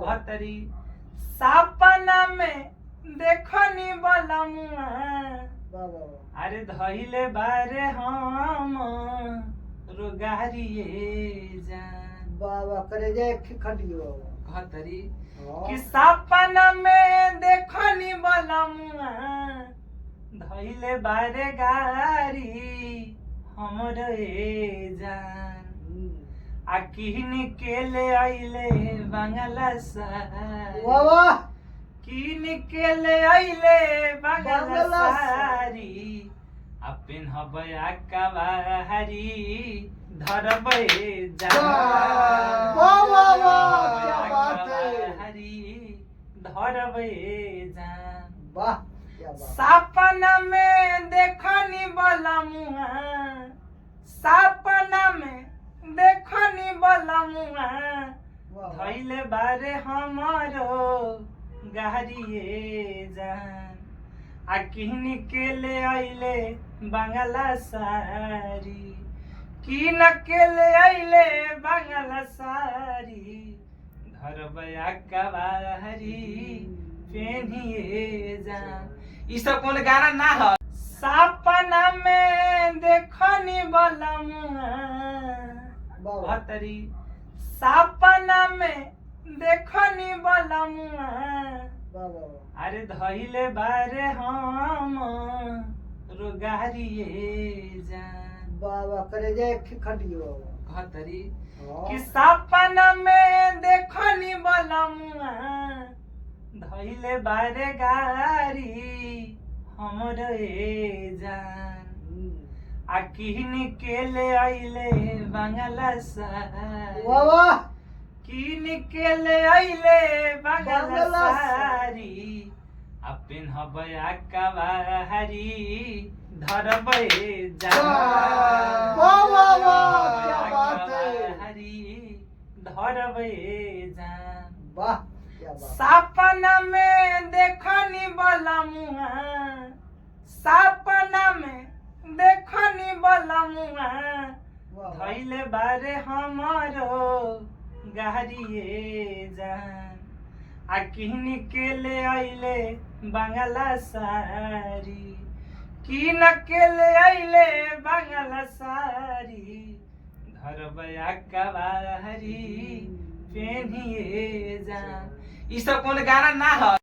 कहतरी सपना में देखनी बलमुआ अरे धइले बारे हम रोगारिए जान बाबा करे जाए खटियो कहतरी कि सपना में देखनी बलमुआ धइले बारे गारी हमरे जान आ किन के ले आइले बांगला सारी वाह किन के ले आइले बांगला सारी आ पिन्हबै अकबारी धरबै जान वाह वाह वाह क्या बात है हरी धरबै जान वाह क्या बात सपना में देखनी बलमुआ सपना में देखनी बलमुआ धइले बारे हमारो गारिए जान आ किन के ले आइले बांगला सारी किन के ले आइले बांगला सारी धरबै अकबारी पेनिए जान ई सब कौन गाना ना है सपना में देखनी बलमुआ कहतरी सपना में देखनी बलमुआ अरे धइले बारे हम रोगारिए जान बाबा करे जाए खटियो कहतरी कि सपना में देखनी बलमुआ धइले बारे गारी हमरे जान आ किन के ले आइले बांगला सारी वाह किन के ले आइले बांगला सारी आ पिन्हबै अकबारी धरबै जान वाह वाह वाह क्या बात है हरी धरबै जान वाह क्या बात सपना में देखनी बलमुआ सपना में देखनी बलमुआ धइले बारे हमारो गारिए जान आ किन के ले आइले बांगला सारी किन के ले आइले बांगला सारी धरबै अकबारी पेनिए जान ई सब कौन गाना ना है।